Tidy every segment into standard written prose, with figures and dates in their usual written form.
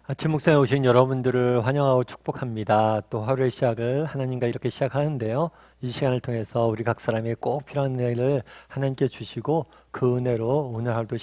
아침 묵상에 오신 여러분들을 환영하고 축복합니다. 또 하루의 시작을 하나님과 이렇게 시작하는데요. 이 시간을 통해서 우리 각 사람이 꼭 필요한 은혜를 하나님께 주시고 그 은혜로 오늘 하루도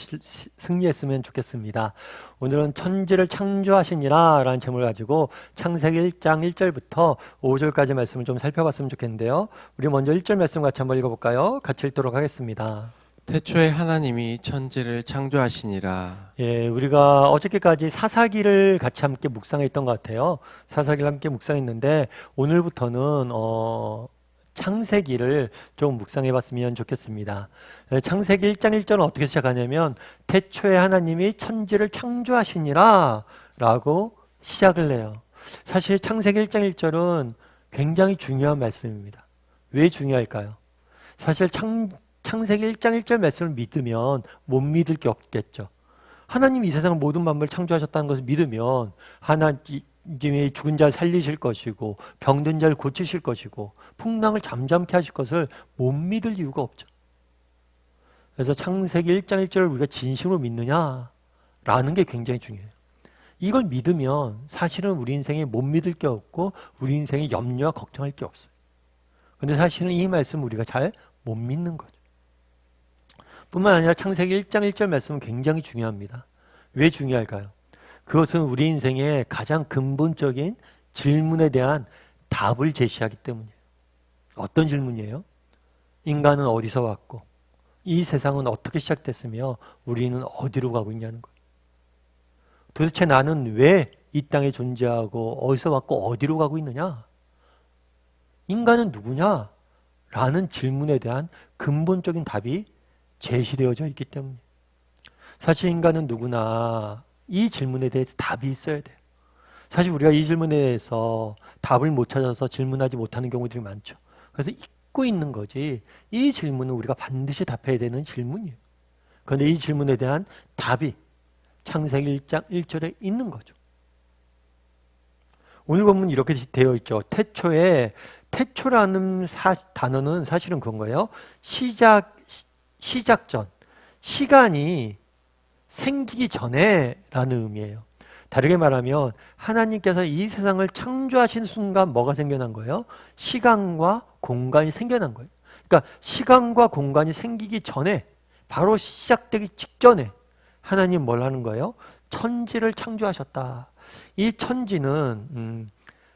승리했으면 좋겠습니다. 오늘은 천지를 창조하시니라 라는 제목을 가지고 창세기 1장 1절부터 5절까지 말씀을 좀 살펴봤으면 좋겠는데요. 우리 먼저 1절 말씀 같이 한번 읽어볼까요? 같이 읽도록 하겠습니다. 태초에 하나님이 천지를 창조하시니라. 예, 우리가 어저께까지 사사기를 같이 함께 묵상했던 것 같아요. 사사기를 함께 묵상했는데 오늘부터는 창세기를 좀 묵상해 봤으면 좋겠습니다. 창세기 1장 1절은 어떻게 시작하냐면 태초에 하나님이 천지를 창조하시니라 라고 시작을 해요. 사실 창세기 1장 1절은 굉장히 중요한 말씀입니다. 왜 중요할까요? 사실 창세기 1장 1절 말씀을 믿으면 못 믿을 게 없겠죠. 하나님이 이 세상을 모든 만물을 창조하셨다는 것을 믿으면 하나님이 죽은 자를 살리실 것이고 병든 자를 고치실 것이고 풍랑을 잠잠케 하실 것을 못 믿을 이유가 없죠. 그래서 창세기 1장 1절을 우리가 진심으로 믿느냐라는 게 굉장히 중요해요. 이걸 믿으면 사실은 우리 인생에 못 믿을 게 없고 우리 인생에 염려와 걱정할 게 없어요. 근데 사실은 이 말씀 우리가 잘 못 믿는 거죠. 뿐만 아니라 창세기 1장 1절 말씀은 굉장히 중요합니다. 왜 중요할까요? 그것은 우리 인생의 가장 근본적인 질문에 대한 답을 제시하기 때문이에요. 어떤 질문이에요? 인간은 어디서 왔고 이 세상은 어떻게 시작됐으며 우리는 어디로 가고 있냐는 거예요. 도대체 나는 왜 이 땅에 존재하고 어디서 왔고 어디로 가고 있느냐? 인간은 누구냐? 라는 질문에 대한 근본적인 답이 제시되어져 있기 때문에 사실 인간은 누구나 이 질문에 대해서 답이 있어야 돼요. 사실 우리가 이 질문에 대해서 답을 못 찾아서 질문하지 못하는 경우들이 많죠. 그래서 잊고 있는 거지 이 질문은 우리가 반드시 답해야 되는 질문이에요. 그런데 이 질문에 대한 답이 창세기 1장 1절에 있는 거죠. 오늘 본문 이렇게 되어 있죠. 태초라는 단어는 사실은 그런 거예요. 시작 전, 시간이 생기기 전에 라는 의미예요. 다르게 말하면 하나님께서 이 세상을 창조하신 순간 뭐가 생겨난 거예요? 시간과 공간이 생겨난 거예요. 그러니까 시간과 공간이 생기기 전에 바로 시작되기 직전에 하나님 뭘 하는 거예요? 천지를 창조하셨다. 이 천지는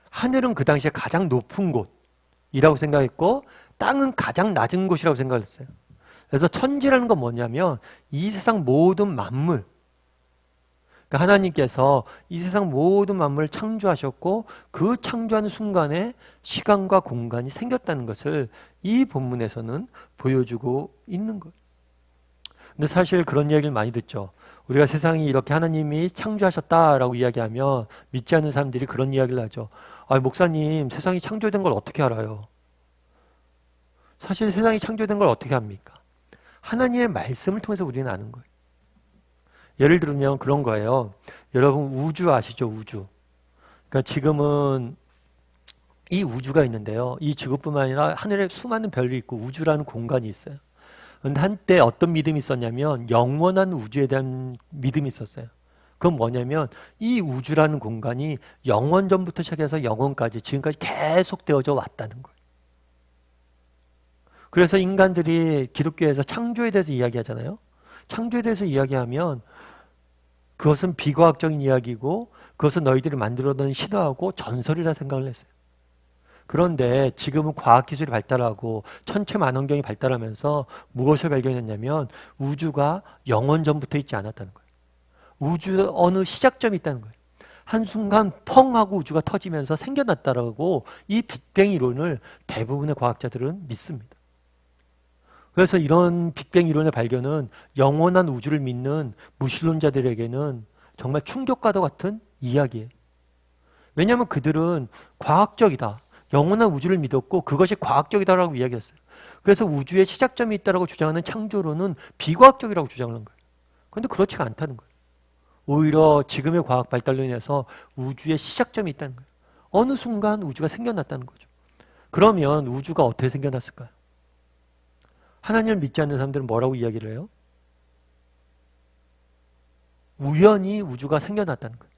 하늘은 그 당시에 가장 높은 곳이라고 생각했고 땅은 가장 낮은 곳이라고 생각했어요. 그래서 천지라는 건 뭐냐면 이 세상 모든 만물, 그러니까 하나님께서 이 세상 모든 만물을 창조하셨고 그 창조하는 순간에 시간과 공간이 생겼다는 것을 이 본문에서는 보여주고 있는 거예요. 근데 사실 그런 이야기를 많이 듣죠. 우리가 세상이 이렇게 하나님이 창조하셨다라고 이야기하면 믿지 않는 사람들이 그런 이야기를 하죠. 아, 목사님, 세상이 창조된 걸 어떻게 알아요? 사실 세상이 창조된 걸 어떻게 합니까? 하나님의 말씀을 통해서 우리는 아는 거예요. 예를 들면 그런 거예요. 여러분 우주 아시죠? 우주. 그러니까 지금은 이 우주가 있는데요. 이 지구뿐만 아니라 하늘에 수많은 별이 있고 우주라는 공간이 있어요. 그런데 한때 어떤 믿음이 있었냐면 영원한 우주에 대한 믿음이 있었어요. 그건 뭐냐면 이 우주라는 공간이 영원 전부터 시작해서 영원까지 지금까지 계속 되어져 왔다는 거예요. 그래서 인간들이 기독교에서 창조에 대해서 이야기하잖아요. 창조에 대해서 이야기하면 그것은 비과학적인 이야기고 그것은 너희들이 만들어낸 신화하고 전설이라 생각을 했어요. 그런데 지금은 과학기술이 발달하고 천체만원경이 발달하면서 무엇을 발견했냐면 우주가 영원 전부터 있지 않았다는 거예요. 우주 어느 시작점이 있다는 거예요. 한순간 펑 하고 우주가 터지면서 생겨났다라고 이 빅뱅 이론을 대부분의 과학자들은 믿습니다. 그래서 이런 빅뱅 이론의 발견은 영원한 우주를 믿는 무신론자들에게는 정말 충격과도 같은 이야기예요. 왜냐하면 그들은 과학적이다. 영원한 우주를 믿었고 그것이 과학적이다라고 이야기했어요. 그래서 우주에 시작점이 있다라고 주장하는 창조론은 비과학적이라고 주장하는 거예요. 그런데 그렇지가 않다는 거예요. 오히려 지금의 과학 발달로 인해서 우주에 시작점이 있다는 거예요. 어느 순간 우주가 생겨났다는 거죠. 그러면 우주가 어떻게 생겨났을까요? 하나님을 믿지 않는 사람들은 뭐라고 이야기를 해요? 우연히 우주가 생겨났다는 거예요.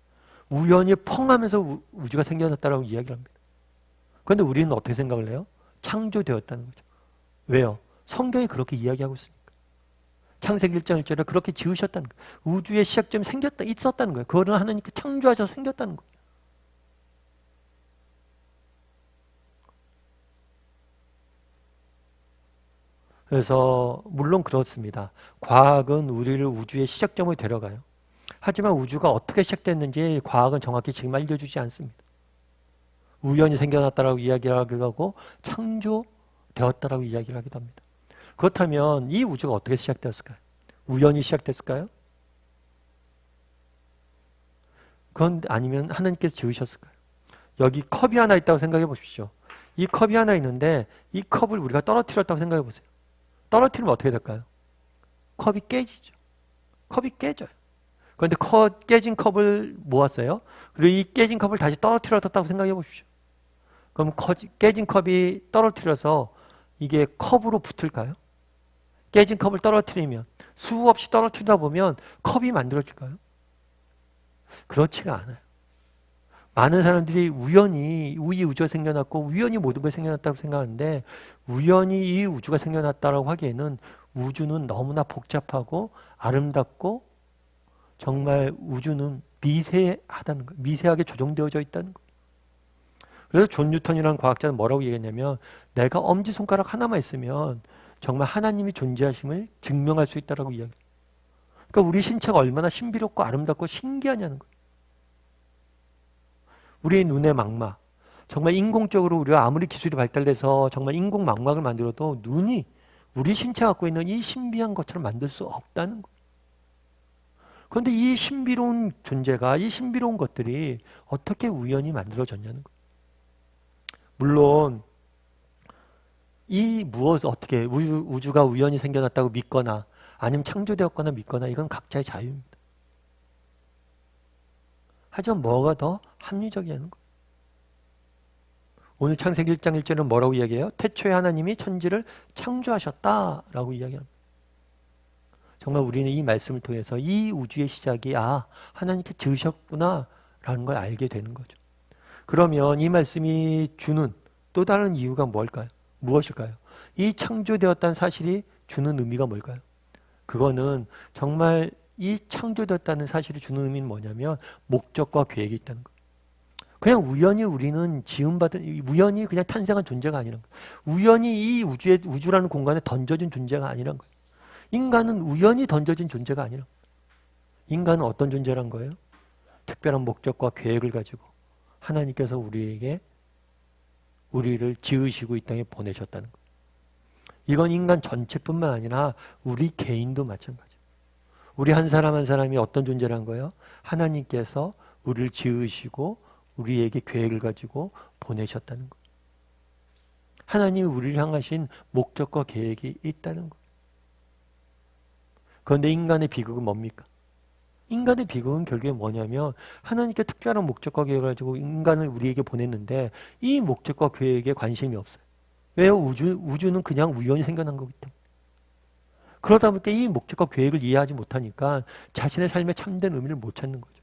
우연히 펑 하면서 우주가 생겨났다라고 이야기를 합니다. 그런데 우리는 어떻게 생각을 해요? 창조되었다는 거죠. 왜요? 성경이 그렇게 이야기하고 있으니까. 창세기 1장 1절에 그렇게 지으셨다는 거예요. 우주의 시작점이 있었다는 거예요. 그거를 하나님께 창조하셔서 생겼다는 거예요. 그래서 물론 그렇습니다. 과학은 우리를 우주의 시작점으로 데려가요. 하지만 우주가 어떻게 시작됐는지 과학은 정확히 지금 알려주지 않습니다. 우연히 생겨났다라고 이야기를 하기도 하고 창조되었다라고 이야기를 하기도 합니다. 그렇다면 이 우주가 어떻게 시작되었을까요? 우연히 시작됐을까요? 그건 아니면 하나님께서 지으셨을까요? 여기 컵이 하나 있다고 생각해 보십시오. 이 컵이 하나 있는데 이 컵을 우리가 떨어뜨렸다고 생각해 보세요. 떨어뜨리면 어떻게 될까요? 컵이 깨지죠. 컵이 깨져요. 그런데 깨진 컵을 모았어요. 그리고 이 깨진 컵을 다시 떨어뜨렸다고 생각해 보십시오. 그럼 깨진 컵이 떨어뜨려서 이게 컵으로 붙을까요? 깨진 컵을 떨어뜨리면 수없이 떨어뜨리다 보면 컵이 만들어질까요? 그렇지가 않아요. 많은 사람들이 우연히 이 우주가 생겨났고 우연히 모든 것이 생겨났다고 생각하는데 우연히 이 우주가 생겨났다고 하기에는 우주는 너무나 복잡하고 아름답고 정말 우주는 미세하다는 거예요. 미세하게 조정되어져 있다는 거예요. 그래서 존 뉴턴이라는 과학자는 뭐라고 얘기했냐면 내가 엄지손가락 하나만 있으면 정말 하나님이 존재하심을 증명할 수 있다라고 이야기해요. 그러니까 우리 신체가 얼마나 신비롭고 아름답고 신기하냐는 거예요. 우리의 눈의 망막, 정말 인공적으로 우리가 아무리 기술이 발달돼서 정말 인공 망막을 만들어도 눈이 우리 신체가 갖고 있는 이 신비한 것처럼 만들 수 없다는 거예요. 그런데 이 신비로운 존재가, 이 신비로운 것들이 어떻게 우연히 만들어졌냐는 거예요. 물론 이 무엇을 어떻게 우주가 우연히 생겨났다고 믿거나 아니면 창조되었거나 믿거나 이건 각자의 자유입니다. 하지만 뭐가 더 합리적이냐는 거예요. 오늘 창세기 1장 1절은 뭐라고 이야기해요? 태초에 하나님이 천지를 창조하셨다라고 이야기합니다. 정말 우리는 이 말씀을 통해서 이 우주의 시작이 하나님께 지으셨구나 라는 걸 알게 되는 거죠. 그러면 이 말씀이 주는 또 다른 이유가 뭘까요? 무엇일까요? 이 창조되었다는 사실이 주는 의미가 뭘까요? 그거는 정말 이 창조되었다는 사실이 주는 의미는 뭐냐면 목적과 계획이 있다는 거예요. 그냥 우연히 우리는 지음받은, 우연히 그냥 탄생한 존재가 아니란 거예요. 우연히 이 우주라는 공간에 던져진 존재가 아니란 거예요. 인간은 우연히 던져진 존재가 아니란 거예요. 인간은 어떤 존재란 거예요? 특별한 목적과 계획을 가지고 하나님께서 우리를 지으시고 이 땅에 보내셨다는 거예요. 이건 인간 전체뿐만 아니라 우리 개인도 마찬가지예요. 우리 한 사람 한 사람이 어떤 존재란 거예요? 하나님께서 우리를 지으시고 우리에게 계획을 가지고 보내셨다는 거예요. 하나님이 우리를 향하신 목적과 계획이 있다는 거예요. 그런데 인간의 비극은 뭡니까? 인간의 비극은 결국에 뭐냐면 하나님께 특별한 목적과 계획을 가지고 인간을 우리에게 보냈는데 이 목적과 계획에 관심이 없어요. 왜요? 우주는 그냥 우연히 생겨난 거기 때문에. 그러다 보니까 이 목적과 계획을 이해하지 못하니까 자신의 삶에 참된 의미를 못 찾는 거죠.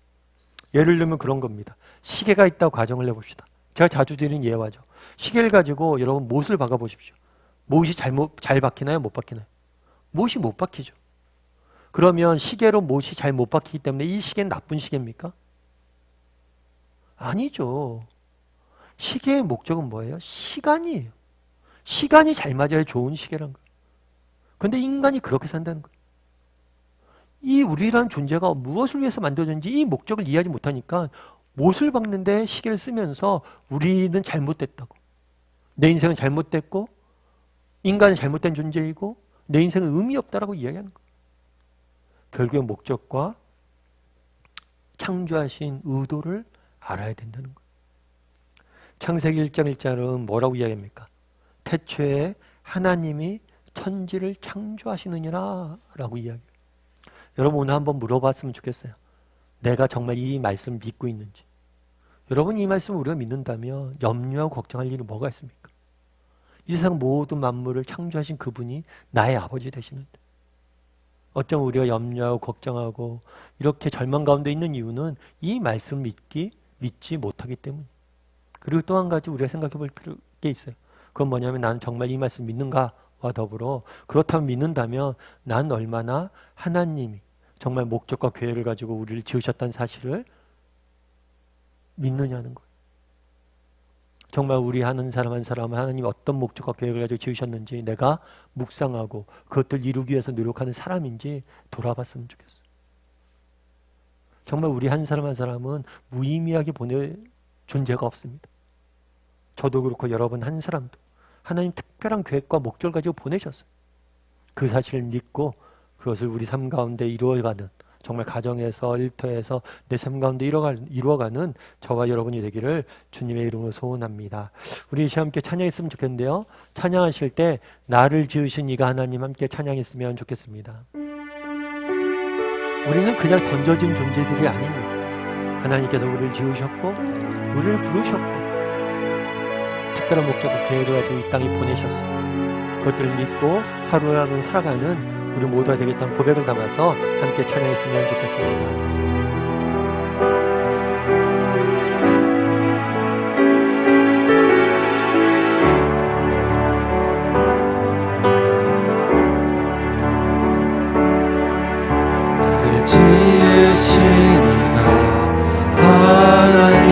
예를 들면 그런 겁니다. 시계가 있다고 가정을 해봅시다. 제가 자주 드리는 예화죠. 시계를 가지고 여러분 못을 박아보십시오. 못이 잘 박히나요? 못 박히나요? 못이 못 박히죠. 그러면 시계로 못이 잘 못 박히기 때문에 이 시계는 나쁜 시계입니까? 아니죠. 시계의 목적은 뭐예요? 시간이에요. 시간이 잘 맞아야 좋은 시계란 거예요. 그런데 인간이 그렇게 산다는 거예요. 이 우리라는 존재가 무엇을 위해서 만들어졌는지 이 목적을 이해하지 못하니까 못을 박는데 시계를 쓰면서 우리는 잘못됐다고. 내 인생은 잘못됐고 인간은 잘못된 존재이고 내 인생은 의미 없다라고 이야기하는 거예요. 결국에 목적과 창조하신 의도를 알아야 된다는 거예요. 창세기 1장 1절은 뭐라고 이야기합니까? 태초에 하나님이 천지를 창조하시느니라 라고 이야기해요. 여러분 오늘 한번 물어봤으면 좋겠어요. 내가 정말 이 말씀을 믿고 있는지. 여러분 이 말씀을 우리가 믿는다면 염려하고 걱정할 일이 뭐가 있습니까? 이 세상 모든 만물을 창조하신 그분이 나의 아버지 되시는데 어쩜 우리가 염려하고 걱정하고 이렇게 절망 가운데 있는 이유는 이 말씀을 믿지 못하기 때문이에요. 그리고 또 한 가지 우리가 생각해 볼 필요가 있어요. 그건 뭐냐면 나는 정말 이 말씀 믿는가와 더불어 그렇다면 믿는다면 난 얼마나 하나님이 정말 목적과 계획을 가지고 우리를 지으셨다는 사실을 믿느냐는 거예요. 정말 우리 하는 사람 한 사람은 하나님 어떤 목적과 계획을 가지고 지으셨는지 내가 묵상하고 그것들 이루기 위해서 노력하는 사람인지 돌아봤으면 좋겠어요. 정말 우리 한 사람 한 사람은 무의미하게 보낼 존재가 없습니다. 저도 그렇고 여러분 한 사람도 하나님 특별한 계획과 목적을 가지고 보내셨어요. 그 사실을 믿고 그것을 우리 삶 가운데 이루어가는 정말 가정에서 일터에서 내 삶 가운데 이루어가는 저와 여러분이 되기를 주님의 이름으로 소원합니다. 우리 함께 찬양했으면 좋겠는데요. 찬양하실 때 나를 지으신 이가 하나님 함께 찬양했으면 좋겠습니다. 우리는 그냥 던져진 존재들이 아닙니다. 하나님께서 우리를 지으셨고 우리를 부르셨고 특별한 목적과 계획을 가지고 이 땅에 보내셨어요. 그것들을 믿고 하루하루 살아가는 우리 모두가 되겠다는 고백을 담아서 함께 찬양했으면 좋겠습니다. 나를 지으신 이가 하나님,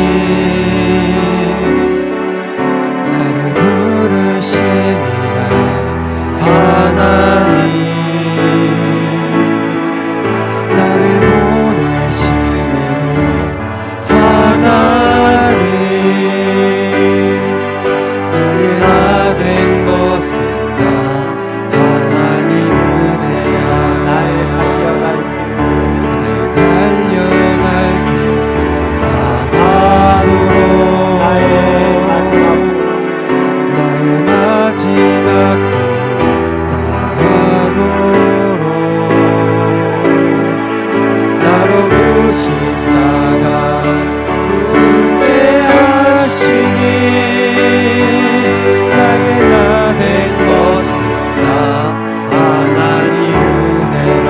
나를 부르신 이가 하나님, 나를 보내신 이도 하나님, 나의 나 된 것은 다 하나님 은혜라. 나의 달려갈 길 다 가도록 나의 마지막 길 다 하도록 나로 그 십자가 굽게 하시니 나의 나 된 것은 다 하나님 은혜라.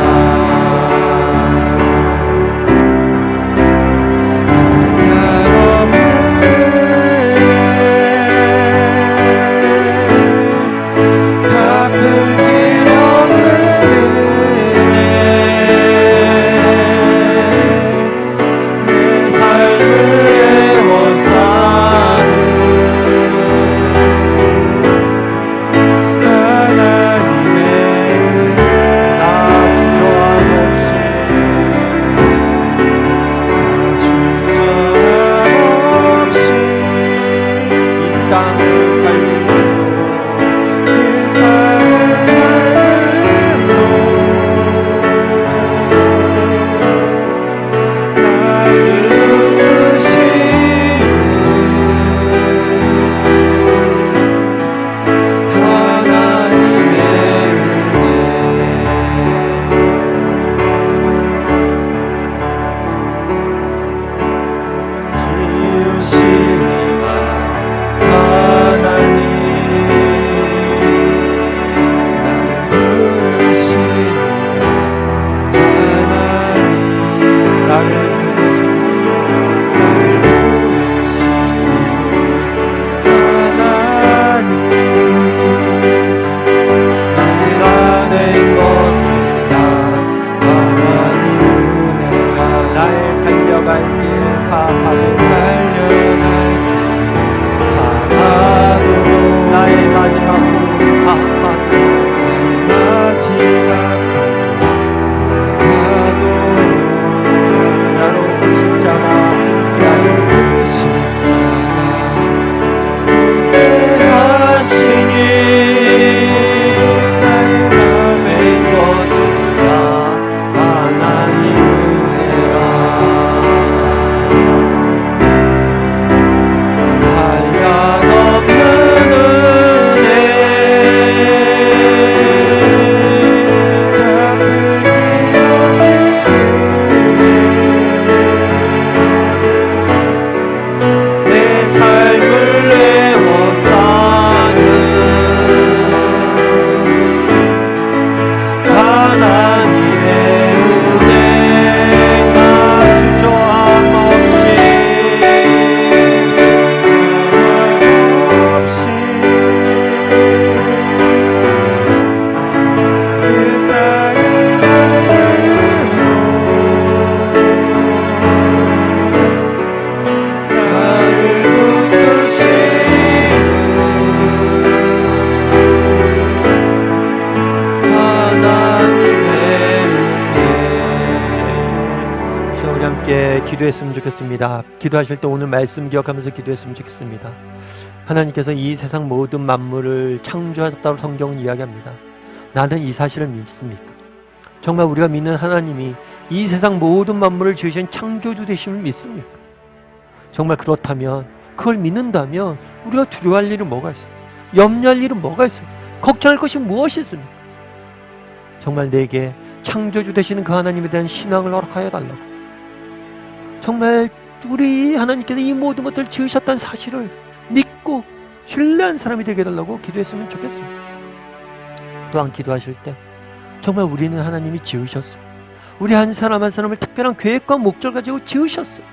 기도했으면 좋겠습니다. 기도하실 때 오늘 말씀 기억하면서 기도했으면 좋겠습니다. 하나님께서 이 세상 모든 만물을 창조하셨다고 성경은 이야기합니다. 나는 이 사실을 믿습니까? 정말 우리가 믿는 하나님이 이 세상 모든 만물을 지으신 창조주 되심을 믿습니까? 정말 그렇다면, 그걸 믿는다면 우리가 두려워할 일은 뭐가 있어요? 염려할 일은 뭐가 있어요? 걱정할 것이 무엇이 있습니까? 정말 내게 창조주 되시는 그 하나님에 대한 신앙을 허락하여 달라고, 정말 우리 하나님께서 이 모든 것들을 지으셨다는 사실을 믿고 신뢰한 사람이 되게 해달라고 기도했으면 좋겠습니다. 또한 기도하실 때 정말 우리는 하나님이 지으셨어요. 우리 한 사람 한 사람을 특별한 계획과 목적을 가지고 지으셨어요.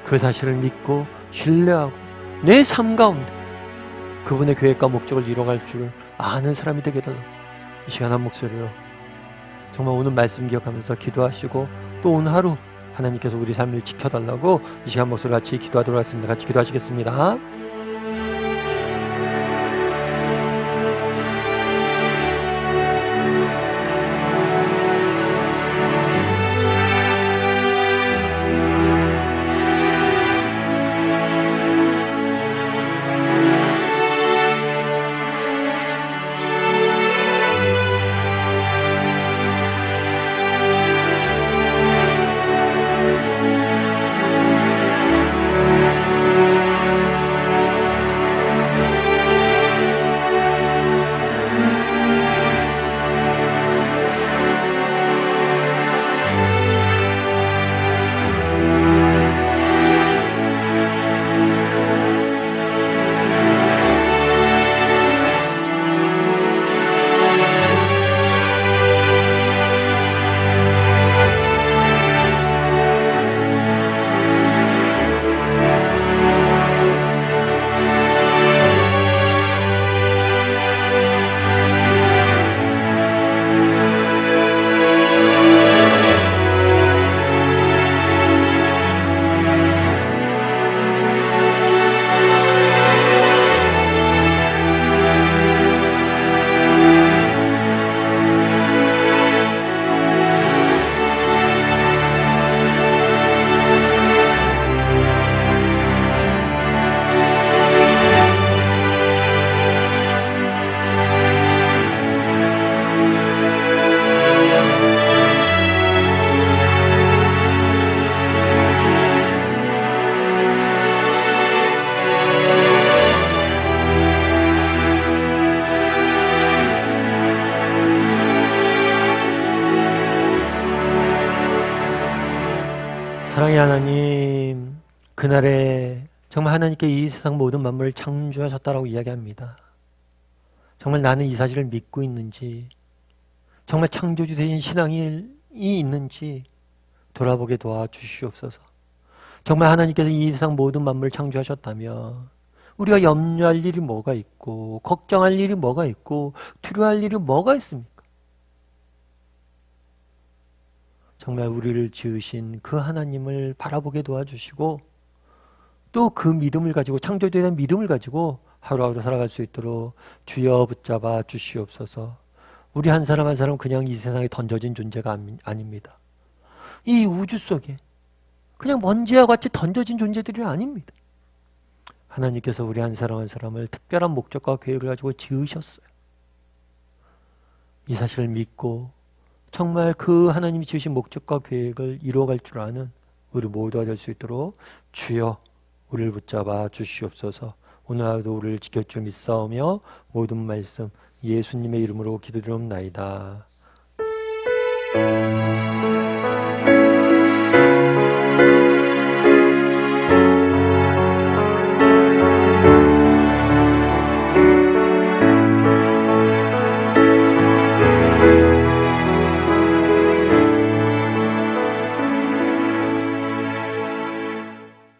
그 사실을 믿고 신뢰하고 내 삶 가운데 그분의 계획과 목적을 이뤄갈 줄 아는 사람이 되게 해달라고, 이 시간 한 목소리로 정말 오늘 말씀 기억하면서 기도하시고, 또 오늘 하루 하나님께서 우리 삶을 지켜달라고 이 시간 목소리 같이 기도하도록 하겠습니다. 같이 기도하시겠습니다. 사랑의 하나님, 그날에 정말 하나님께 이 세상 모든 만물을 창조하셨다라고 이야기합니다. 정말 나는 이 사실을 믿고 있는지, 정말 창조주 되신 신앙이 있는지 돌아보게 도와주시옵소서. 정말 하나님께서 이 세상 모든 만물을 창조하셨다면 우리가 염려할 일이 뭐가 있고, 걱정할 일이 뭐가 있고, 두려워할 일이 뭐가 있습니까? 정말 우리를 지으신 그 하나님을 바라보게 도와주시고, 또 그 믿음을 가지고, 창조주에 대한 믿음을 가지고 하루하루 살아갈 수 있도록 주여 붙잡아 주시옵소서. 우리 한 사람 한 사람 그냥 이 세상에 던져진 존재가 아닙니다. 이 우주 속에 그냥 먼지와 같이 던져진 존재들이 아닙니다. 하나님께서 우리 한 사람 한 사람을 특별한 목적과 계획을 가지고 지으셨어요. 이 사실을 믿고 정말 그 하나님이 지으신 목적과 계획을 이루어갈 줄 아는 우리 모두가 될 수 있도록 주여 우리를 붙잡아 주시옵소서. 오늘 하루도 우리를 지킬 줄 믿사오며 모든 말씀 예수님의 이름으로 기도드리옵나이다.